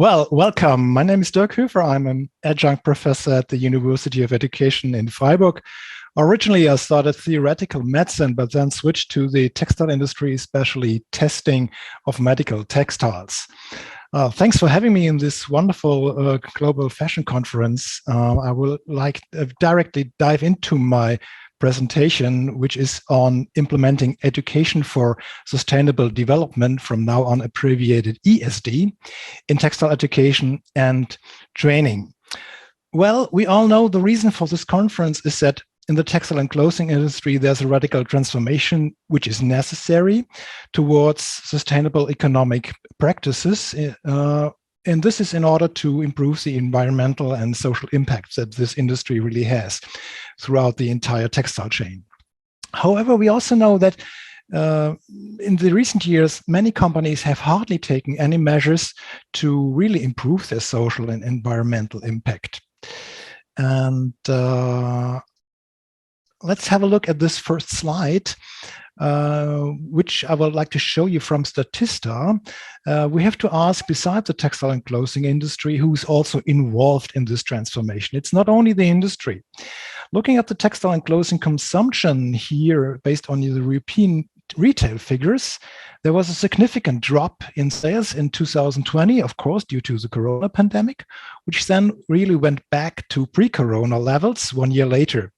Well, welcome. My name is Dirk Hoefer. I'm an adjunct professor at the University of Education in Freiburg. Originally, I started theoretical medicine, but then switched to the textile industry, especially testing of medical textiles. Thanks for having me in this wonderful global fashion conference. I will directly dive into my presentation, which is on implementing education for sustainable development, from now on abbreviated ESD, in textile education and training. Well, we all know the reason for this conference is that in the textile and clothing industry, there's a radical transformation which is necessary towards sustainable economic practices. And this is in order to improve the environmental and social impacts that this industry really has throughout the entire textile chain. However, we also know that in the recent years, many companies have hardly taken any measures to really improve their social and environmental impact. And let's have a look at this first slide, which I would like to show you from Statista. We have to ask, besides the textile and clothing industry, who's also involved in this transformation. It's not only the industry. Looking at the textile and clothing consumption here, based on the European retail figures, there was a significant drop in sales in 2020, of course, due to the corona pandemic, which then really went back to pre-corona levels 1 year later.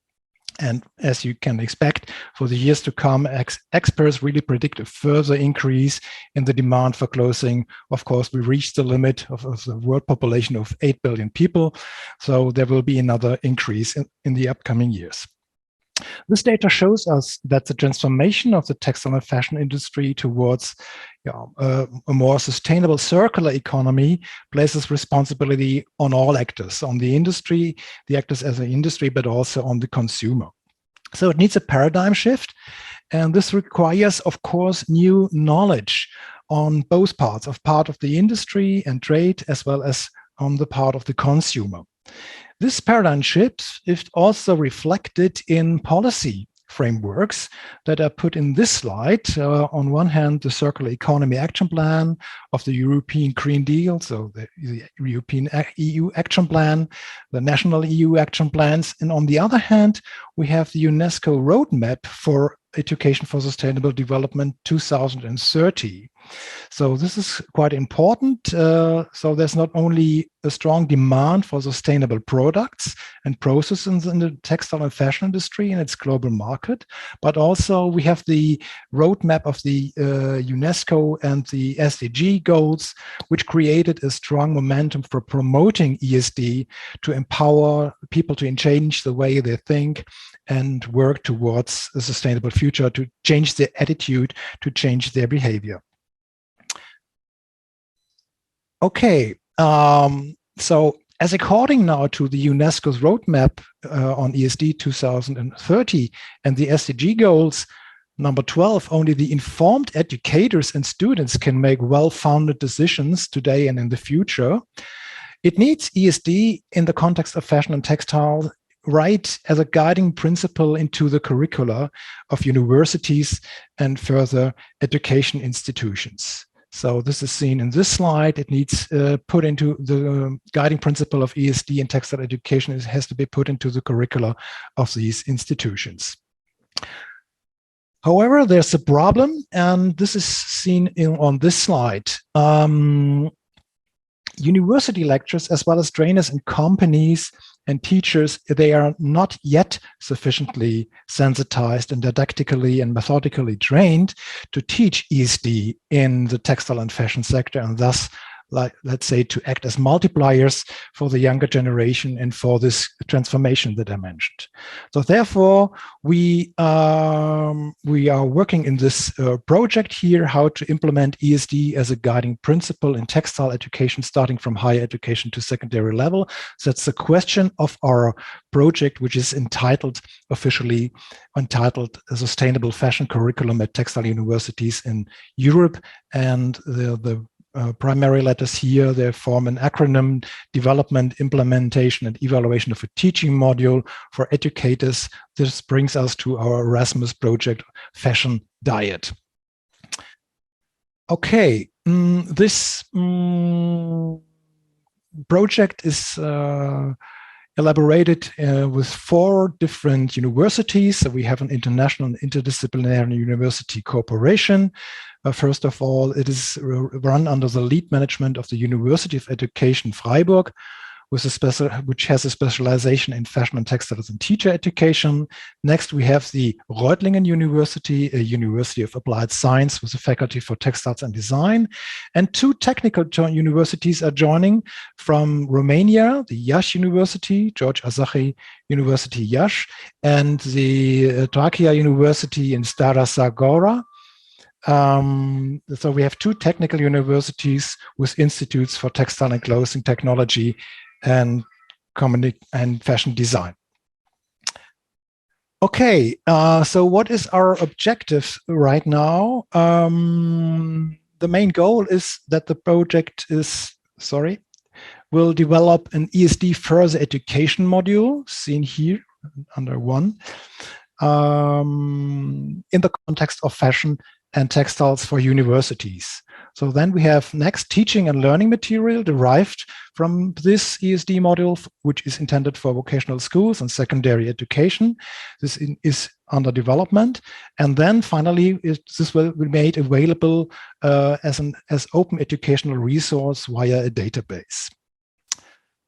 And as you can expect, for the years to come, experts really predict a further increase in the demand for clothing. Of course, we reached the limit of the world population of 8 billion people, so there will be another increase in the upcoming years. This data shows us that the transformation of the textile and fashion industry towards a more sustainable circular economy places responsibility on all actors, on the industry, the actors as an industry, but also on the consumer. So it needs a paradigm shift, and this requires, of course, new knowledge on both parts, part of the industry and trade, as well as on the part of the consumer. This paradigm shift is also reflected in policy frameworks that are put in this slide. On one hand, the Circular Economy Action Plan of the European Green Deal, so the European EU Action Plan, the national EU action plans. And on the other hand, we have the UNESCO Roadmap for Education for Sustainable Development 2030. So this is quite important. So there's not only a strong demand for sustainable products and processes in the textile and fashion industry and its global market, but also we have the roadmap of the UNESCO and the SDG goals, which created a strong momentum for promoting ESD to empower people to change the way they think and work towards a sustainable future, to change their attitude, to change their behavior. Okay, so as according now to the UNESCO's roadmap on ESD 2030 and the SDG goals, number 12, only the informed educators and students can make well-founded decisions today and in the future. It needs ESD in the context of fashion and textile right as a guiding principle into the curricula of universities and further education institutions. So this is seen in this slide. It needs put into the guiding principle of ESD in textile education. It has to be put into the curricula of these institutions. However, there's a problem, and this is seen on this slide. University lecturers, as well as trainers in companies and teachers, they are not yet sufficiently sensitized and didactically and methodically trained to teach ESD in the textile and fashion sector, and thus, let's say, to act as multipliers for the younger generation and for this transformation that I mentioned. So therefore, we are working in this project here, how to implement ESD as a guiding principle in textile education, starting from higher education to secondary level. So that's the question of our project, which is officially entitled a Sustainable Fashion Curriculum at Textile Universities in Europe. And the primary letters here, they form an acronym: Development, Implementation, and Evaluation of a Teaching Module for Educators. This brings us to our Erasmus project, Fashion Diet. Okay, this project is elaborated with 4 different universities. So we have an international and interdisciplinary university cooperation. First of all, it is run under the lead management of the University of Education Freiburg, which has a specialization in fashion and textiles and teacher education. Next, we have the Reutlingen University, a university of applied science with a faculty for textiles and design. And 2 technical universities are joining from Romania, the Iași University, George Azahi University Iași, and the Trakia University in Stara Zagora. So we have 2 technical universities with institutes for textile and clothing technology and fashion design. Okay, so what is our objective right now? The main goal is that the project will develop an ESD further education module, seen here under 1, in the context of fashion and textiles for universities. So then we have next teaching and learning material derived from this ESD module, which is intended for vocational schools and secondary education. This is under development. And then finally, this will be made available as open educational resource via a database.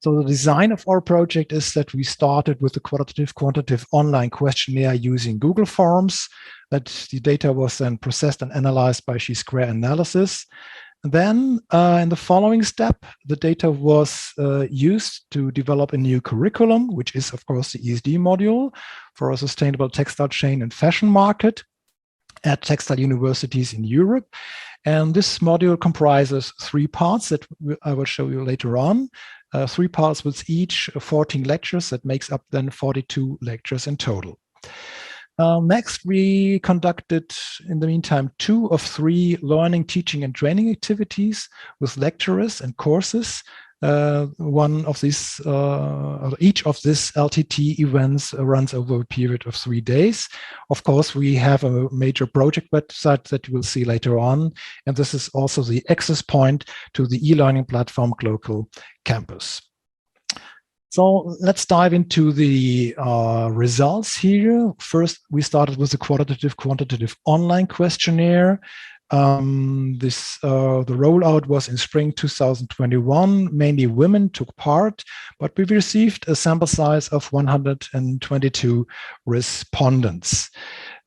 So the design of our project is that we started with a quantitative online questionnaire using Google Forms, that the data was then processed and analyzed by chi-square analysis. And then in the following step, the data was used to develop a new curriculum, which is of course the ESD module for a sustainable textile chain and fashion market at textile universities in Europe. And this module comprises 3 parts that I will show you later on. 3 parts with each 14 lectures. That makes up then 42 lectures in total. Next, we conducted, in the meantime, 2 of 3 learning, teaching, and training activities with lecturers and courses. One of these, each of these LTT events runs over a period of 3 days. Of course, we have a major project website that you will see later on, and this is also the access point to the e-learning platform Global Campus. So let's dive into the results here. First, we started with a quantitative online questionnaire. The rollout was in spring 2021. Mainly women took part, but we received a sample size of 122 respondents.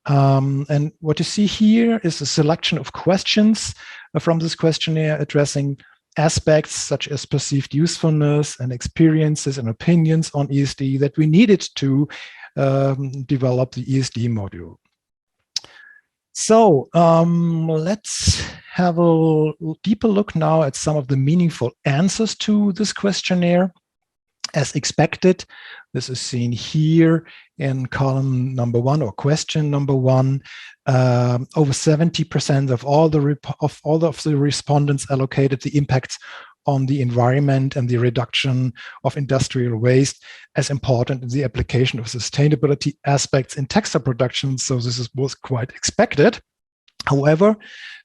And what you see here is a selection of questions from this questionnaire addressing aspects such as perceived usefulness and experiences and opinions on ESD that we needed to develop the ESD module. So let's have a deeper look now at some of the meaningful answers to this questionnaire. As expected, this is seen here in column number 1 or question number 1. Over 70% of all of the respondents allocated the impacts on the environment and the reduction of industrial waste as important in the application of sustainability aspects in textile production. So this was quite expected. However,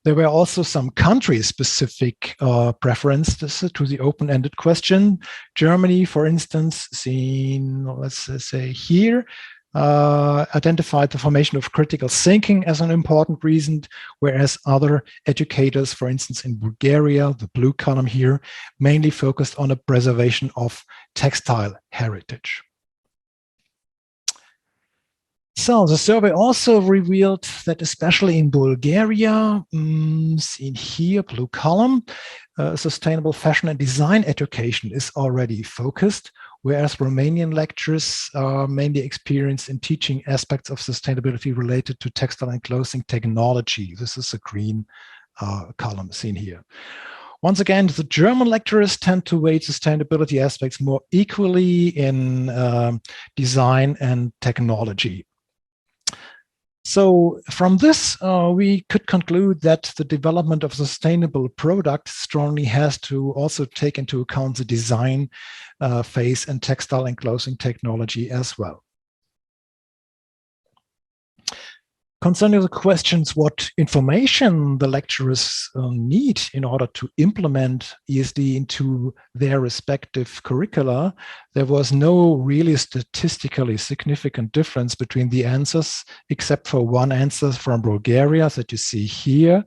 there were also some country-specific preferences to the open-ended question. Germany, for instance, seen, let's say here, identified the formation of critical thinking as an important reason, whereas other educators, for instance, in Bulgaria, the blue column here, mainly focused on the preservation of textile heritage. So the survey also revealed that especially in Bulgaria, seen here, blue column, sustainable fashion and design education is already focused, whereas Romanian lecturers are mainly experienced in teaching aspects of sustainability related to textile and clothing technology. This is a green column seen here. Once again, the German lecturers tend to weight sustainability aspects more equally in design and technology. So from this, we could conclude that the development of sustainable product strongly has to also take into account the design phase and textile and clothing technology as well. Concerning the questions what information the lecturers need in order to implement ESD into their respective curricula, there was no really statistically significant difference between the answers, except for one answer from Bulgaria that you see here.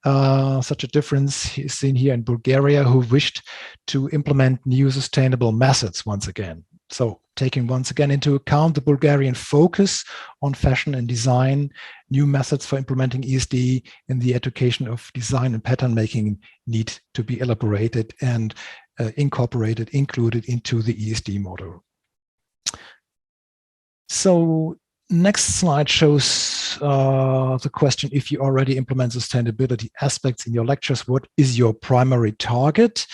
Such a difference is seen here in Bulgaria, who wished to implement new sustainable methods once again. So taking once again into account the Bulgarian focus on fashion and design, new methods for implementing ESD in the education of design and pattern making need to be elaborated and included into the ESD model. So next slide shows the question, if you already implement sustainability aspects in your lectures, what is your primary target?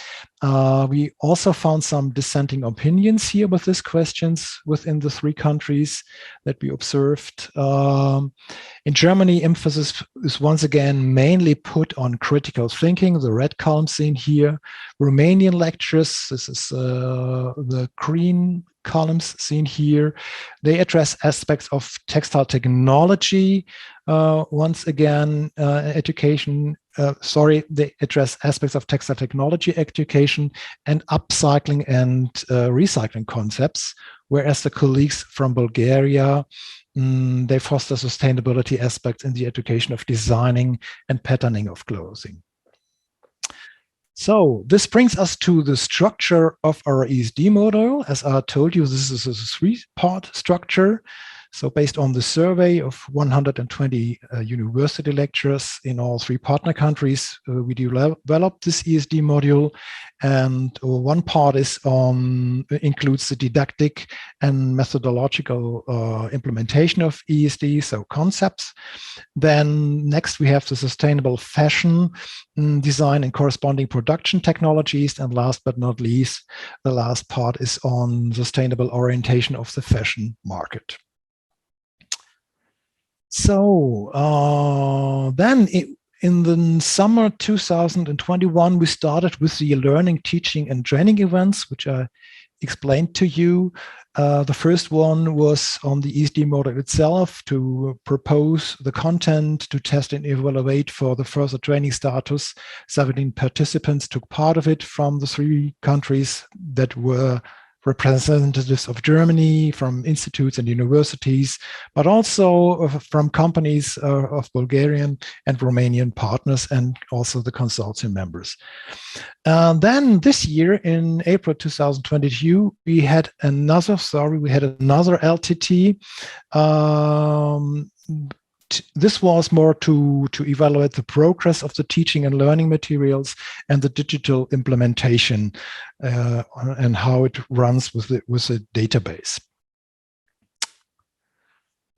We also found some dissenting opinions here with these questions within the 3 countries that we observed. In Germany, emphasis is once again mainly put on critical thinking, the red column seen here. Romanian lectures, this is the green columns seen here. They address aspects of textile technology. Once again, they address aspects of textile technology education and upcycling and recycling concepts, whereas the colleagues from Bulgaria, they foster sustainability aspects in the education of designing and patterning of clothing. So this brings us to the structure of our ESD model. As I told you, this is a 3-part structure. So based on the survey of 120 university lecturers in all 3 partner countries, we developed this ESD module. And one part is includes the didactic and methodological implementation of ESD, so concepts. Then next we have the sustainable fashion design and corresponding production technologies. And last but not least, the last part is on sustainable orientation of the fashion market. So then in the summer 2021, we started with the learning, teaching, and training events, which I explained to you. The first one was on the ESD model itself, to propose the content, to test and evaluate for the further training status. 17 participants took part of it from the 3 countries that were representatives of Germany, from institutes and universities, but also from companies of Bulgarian and Romanian partners, and also the consortium members. Then this year, in April 2022, we had another LTT. This was more to evaluate the progress of the teaching and learning materials and the digital implementation and how it runs with the database.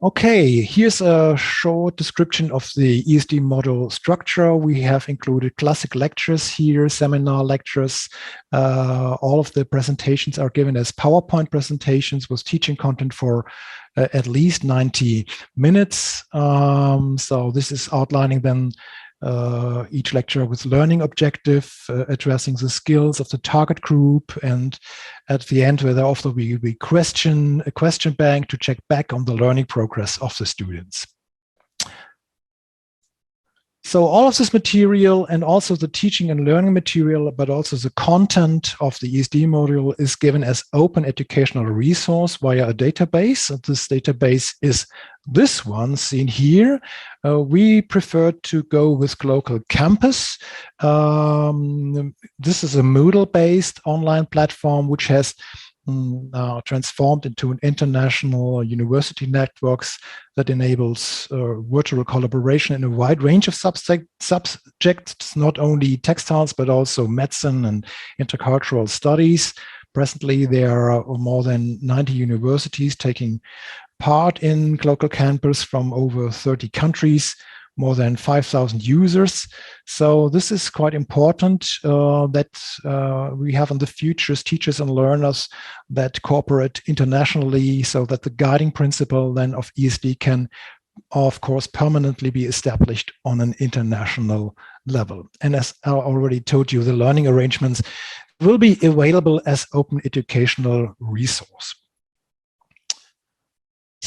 Okay, here's a short description of the ESD model structure. We have included classic lectures here, seminar lectures. All of the presentations are given as PowerPoint presentations with teaching content for at least 90 minutes. So this is outlining then each lecture with learning objective, addressing the skills of the target group, and at the end, where there also will be a question bank to check back on the learning progress of the students. So all of this material, and also the teaching and learning material, but also the content of the ESD module, is given as open educational resource via a database. And this database is this one seen here. We prefer to go with Global Campus. This is a Moodle-based online platform which has transformed into an international university networks that enables virtual collaboration in a wide range of subjects, not only textiles, but also medicine and intercultural studies. Presently, there are more than 90 universities taking part in Global Campus from over 30 countries, more than 5,000 users. So this is quite important that we have in the future teachers and learners that cooperate internationally, so that the guiding principle then of ESD can, of course, permanently be established on an international level. And as I already told you, the learning arrangements will be available as open educational resource.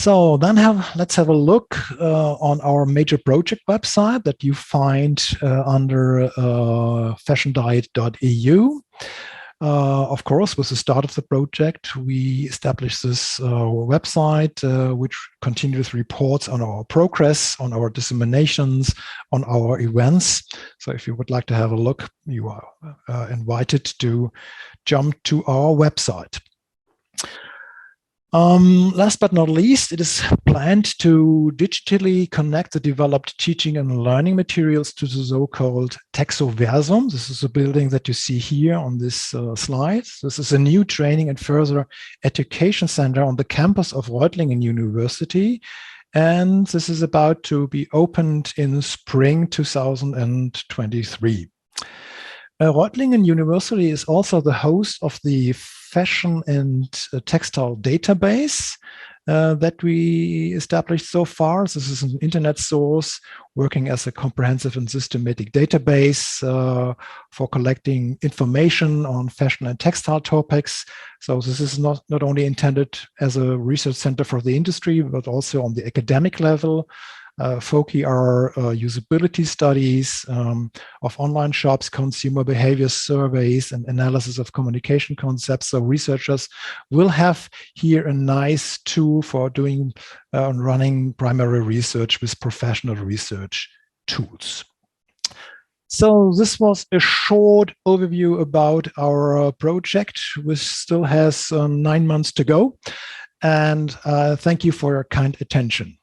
So then let's have a look on our major project website that you find under fashiondiet.eu. Of course, with the start of the project, we established this website, which continues reports on our progress, on our disseminations, on our events. So if you would like to have a look, you are invited to jump to our website. Last but not least, it is planned to digitally connect the developed teaching and learning materials to the so-called Texoversum. This is a building that you see here on this slide. This is a new training and further education center on the campus of Reutlingen University. And this is about to be opened in spring 2023. Reutlingen University is also the host of the fashion and textile database that we established so far. This is an internet source working as a comprehensive and systematic database for collecting information on fashion and textile topics. So this is not only intended as a research center for the industry, but also on the academic level. Foci are usability studies of online shops, consumer behavior surveys, and analysis of communication concepts. So researchers will have here a nice tool for doing running primary research with professional research tools. So this was a short overview about our project, which still has 9 months to go. And thank you for your kind attention.